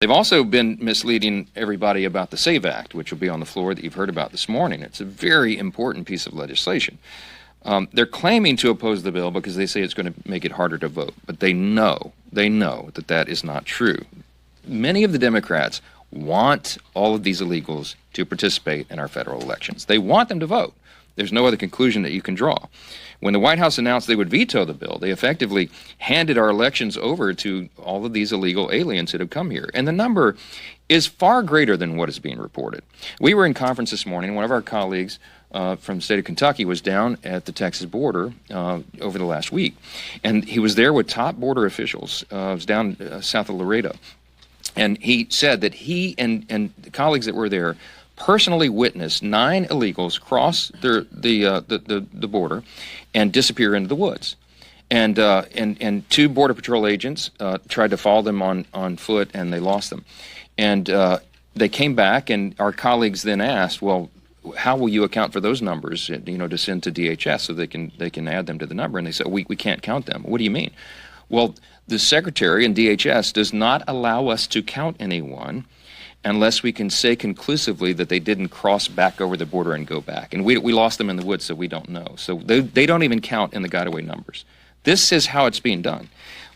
They've also been misleading everybody about the SAVE Act, which will be on the floor that you've heard about this morning. It's a very important piece of legislation. They're claiming to oppose the bill because they say it's going to make it harder to vote, but they know that that is not true. Many of the Democrats want all of these illegals to participate in our federal elections. They want them to vote. There's no other conclusion that you can draw. When the White House announced they would veto the bill, they effectively handed our elections over to all of these illegal aliens that have come here. And the number is far greater than what is being reported. We were in conference this morning. One of our colleagues from the state of Kentucky was down at the Texas border over the last week. And he was there with top border officials. It was down south of Laredo. And he said that he and the colleagues that were there personally witnessed 9 illegals cross the border and disappear into the woods. And 2 Border Patrol agents tried to follow them on foot, and they lost them. And they came back, and our colleagues then asked, well, how will you account for those numbers, to send to DHS so they can add them to the number? And they said, we can't count them. What do you mean? Well, the Secretary and DHS does not allow us to count anyone unless we can say conclusively that they didn't cross back over the border and go back. And we lost them in the woods, so we don't know. So they don't even count in the got-away numbers. This is how it's being done.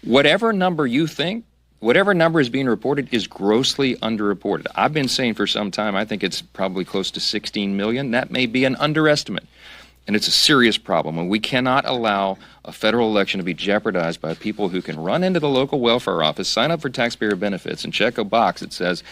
Whatever number you think, whatever number is being reported is grossly underreported. I've been saying for some time, I think it's probably close to 16 million. That may be an underestimate. And it's a serious problem, and we cannot allow a federal election to be jeopardized by people who can run into the local welfare office, sign up for taxpayer benefits, and check a box that says,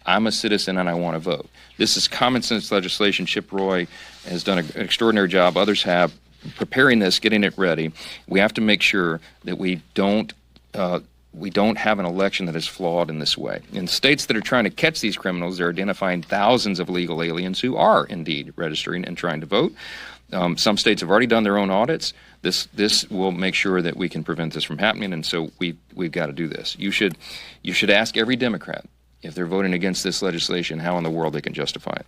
I'm a citizen and I want to vote. This is common sense legislation. Chip Roy has done an extraordinary job. Others have, preparing this, getting it ready. We have to make sure that we don't have an election that is flawed in this way. In states that are trying to catch these criminals, they're identifying thousands of illegal aliens who are indeed registering and trying to vote. Some states have already done their own audits. This will make sure that we can prevent this from happening, and so we've got to do this. You should ask every Democrat, if they're voting against this legislation, how in the world they can justify it.